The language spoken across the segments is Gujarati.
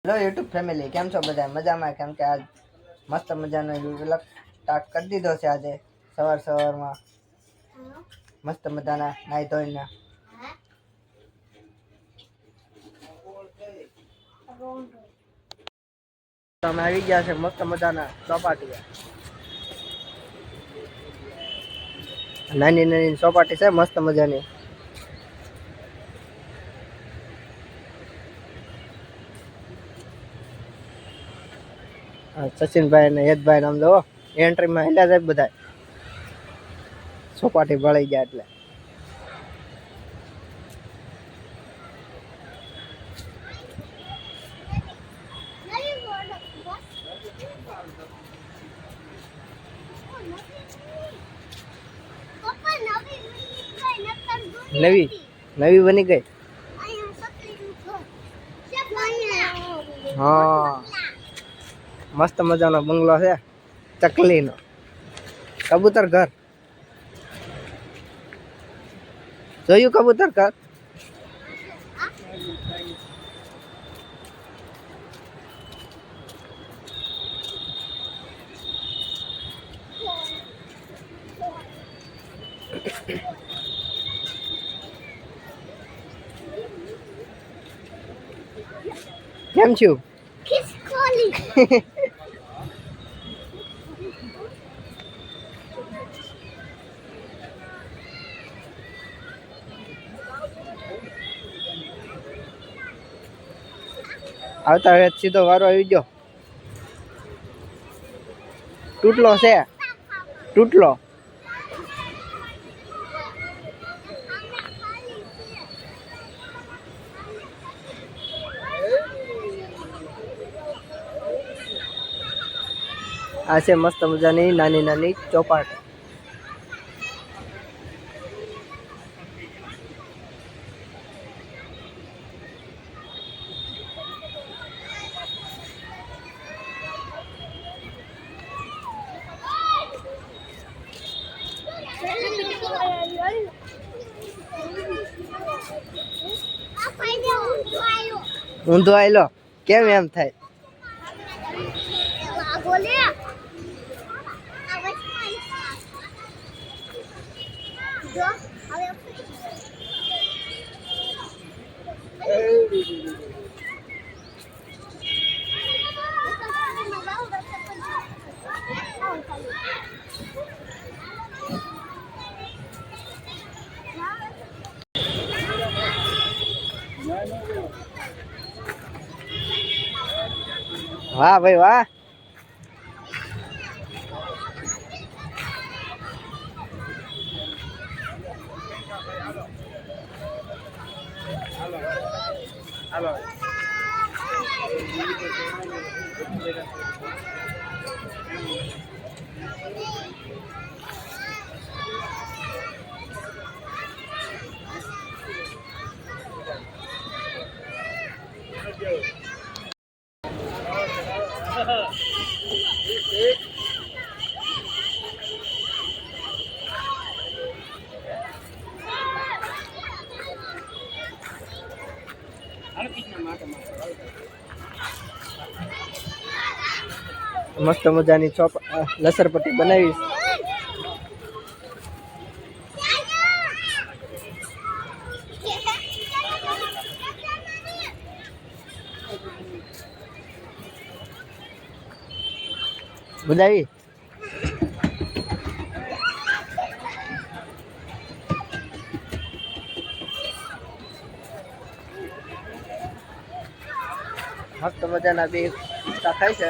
હેલો યુટ્યુબ ફેમિલી, કેમ છો બધા? મજામાં? કેમ કે આજ મસ્ત મજાનો વ્લોગ સ્ટાર્ટ કરી દીધો છે. આજે સવારમાં મસ્ત મજાના નાઈ ધોઈને અમે આવી ગયા છે મસ્ત મજાના ચોપાટી. નાની નાની ચોપાટી છે મસ્ત મજાની. સચિનભાઈ ને યદભાઈ નામ લો એન્ટ્રીમાં હેલા જાય બધા ચોપાટી ભળી ગયા એટલે. નવી બની ગઈ. હા, મસ્ત મજાનો બંગલો છે ચકલીનો. કબૂતર ઘર જોયું? કબૂતર ઘર કેમ છું? આવતા હવે સીધો વારો આવી ગયો. તૂટલો છે, તૂટલો. આ છે મસ્ત મજાની નાની નાની ચોપાટી. ઊંધો આયલો કેમ એમ થાય? વાહ ભાઈ વાહ. મસ્ત મજાની લસરપટ્ટી બનાવી. બનાવી મસ્ત મજાના બે ખાય છે.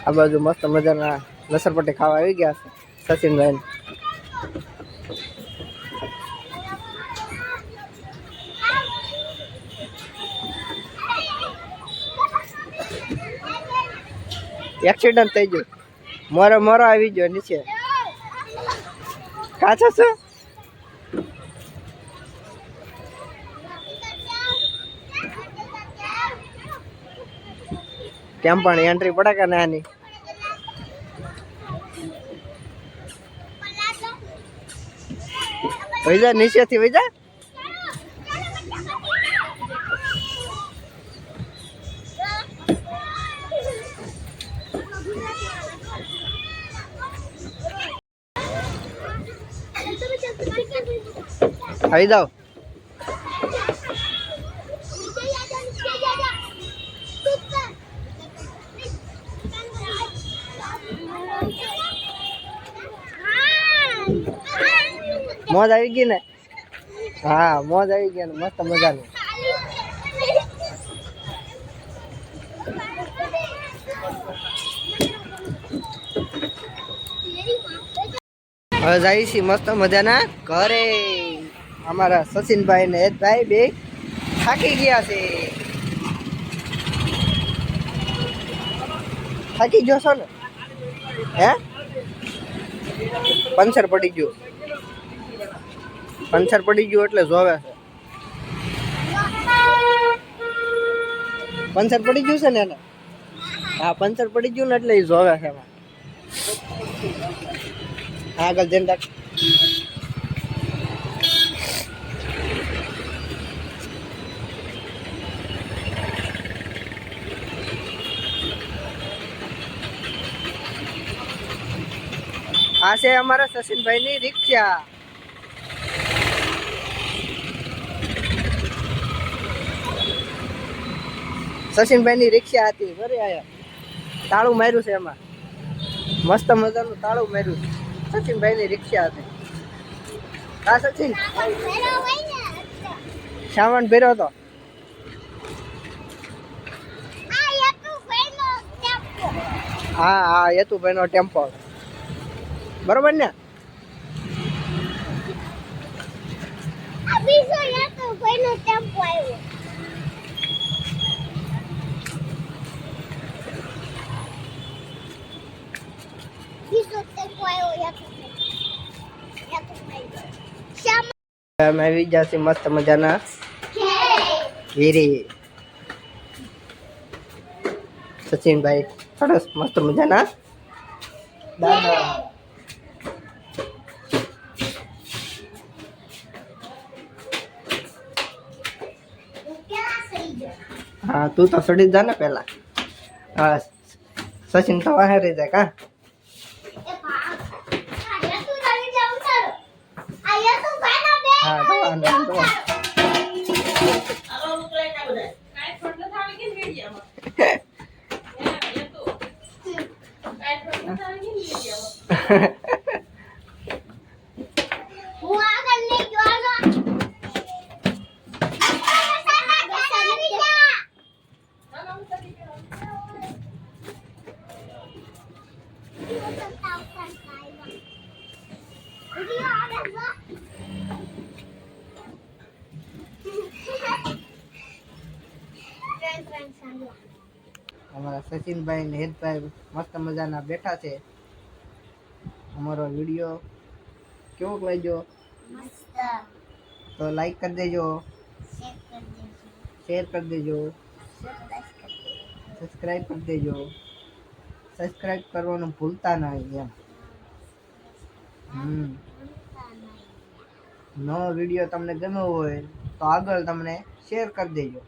આ બાજુ મસ્ત મજાના લસણપટ્ટી ખાવા આવી ગયા છે સચિનભાઈ. એક્સિડન્ટ થઈ ગયું. મોરો મોરો આવી ગયો નીચે. કાચો છે કેમ પણ એન્ટ્રી પડે કે નાની. વૈજા નીચેથી વૈજા. આવી જાઓ. મોજ આવી ગઈ ને. હા મોજ આવી ગઈ ને મસ્ત મજાની. હવે જાય છે મસ્ત મજાના ઘરે. અમારા સચિનભાઈ ને હેતભાઈ બે થાકી ગયા છે. થાકી ગયો છો ને? હે પંચર પડી ગયું. પંચર પડી ગયું એટલે જોવે છે. પંચર પડી ગયું છે ને એને. હા પંચર પડી ગયું ને એટલે એ જોવે છે એમાં. આગળ જઈને રાખ. આ છે અમારા સચિનભાઈ ની રિક્ષા. સચિનભાઈ ની રિક્ષા હતી ઘરે આયા. તાળું માર્યું છે એમાં. મસ્ત મજાનું તાળું માર્યું. સચિનભાઈ ની રિક્ષા હતી. હા સચિન સામાન ભર્યો હતો. હા હા યતુભાઈ નો ટેમ્પો. બરોબર ને? અમે આવી જશે મસ્ત મજાના ઘેરે. સચિનભાઈ સરસ મસ્ત મજાના દાદા. હા તું તો સડી જા ને પેલા. હા સચિન તો વાહે રહી જાય કા. અમારા સચિનભાઈ ને હેતભાઈ મસ્ત મજાના બેઠા છે. અમારો વિડીયો કેવો લાગ્યો? તો લાઈક કરી દેજો, શેર કરી દેજો, સબસ્ક્રાઈબ કરી દેજો. સબસ્ક્રાઈબ કરવાનું ભૂલતા નહીં એમ. નવો વિડીયો તમને ગમ્યો હોય તો આગળ તમને શેર કરી દેજો.